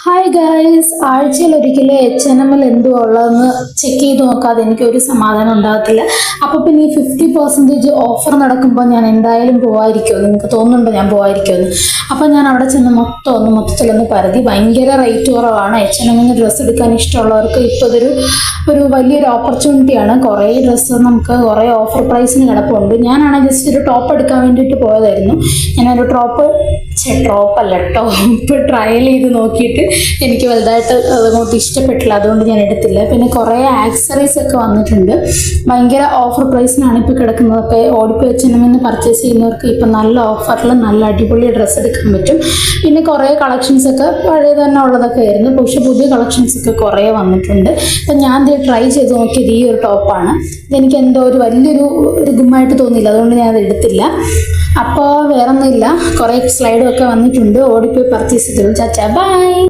Hi guys, ആഴ്ചയിൽ ഒരിക്കലും H&M എന്തുവാ ഉള്ളതെന്ന് ചെക്ക് ചെയ്ത് നോക്കാതെ എനിക്ക് ഒരു സമാധാനം ഉണ്ടാകത്തില്ല. അപ്പോൾ പിന്നെ ഈ 50% ഓഫർ നടക്കുമ്പോൾ ഞാൻ എന്തായാലും പോവായിരിക്കുമോ? നിങ്ങൾക്ക് തോന്നുന്നുണ്ടോ ഞാൻ പോവായിരിക്കുമെന്ന്? അപ്പോൾ ഞാൻ അവിടെ ചെന്ന് മൊത്തത്തിലൊന്ന് പരതി. ഭയങ്കര റേറ്റ് കുറവാണ്. H&M ഡ്രസ്സ് എടുക്കാൻ ഇഷ്ടമുള്ളവർക്ക് ഇപ്പോൾ ഒരു വലിയൊരു ഓപ്പർച്യൂണിറ്റിയാണ്. കുറേ ഡ്രസ്സ് നമുക്ക് കുറേ ഓഫർ പ്രൈസിന് കിടപ്പുണ്ട്. ഞാനാണെങ്കിൽ ജസ്റ്റ് ഒരു ടോപ്പ് എടുക്കാൻ വേണ്ടിയിട്ട് പോയതായിരുന്നു. ഞാനൊരു ടോപ്പ് ട്രയൽ ചെയ്ത് നോക്കിയിട്ട് എനിക്ക് വലുതായിട്ട് അതങ്ങോട്ട് ഇഷ്ടപ്പെട്ടില്ല, അതുകൊണ്ട് ഞാൻ എടുത്തില്ല. പിന്നെ കുറേ ആക്സറീസ് ഒക്കെ വന്നിട്ടുണ്ട്. ഭയങ്കര ഓഫർ പ്രൈസിനാണ് ഇപ്പോൾ കിടക്കുന്നതൊക്കെ. ഓടിപ്പോയി H&M പർച്ചേസ് ചെയ്യുന്നവർക്ക് ഇപ്പം നല്ല ഓഫറിൽ നല്ല അടിപൊളി ഡ്രസ്സ് എടുക്കാൻ പറ്റും. പിന്നെ കുറേ കളക്ഷൻസൊക്കെ പഴയ തന്നെ ഉള്ളതൊക്കെ ആയിരുന്നു, പക്ഷെ പുതിയ കളക്ഷൻസൊക്കെ കുറേ വന്നിട്ടുണ്ട്. അപ്പം ഞാൻ ട്രൈ ചെയ്ത് നോക്കിയത് ഈ ഒരു ടോപ്പാണ്. ഇതെനിക്ക് എന്തോ ഒരു വലിയൊരു ഗുമ്മായിട്ട് തോന്നിയില്ല, അതുകൊണ്ട് ഞാൻ അത് എടുത്തില്ല. അപ്പോൾ വേറൊന്നുമില്ല, കുറേ സ്ലൈഡും ഒക്കെ വന്നിട്ടുണ്ട്. ഓടിപ്പോയി പർച്ചേസ് ചെയ്തോളൂ. ചാച്ചാ ബൈ.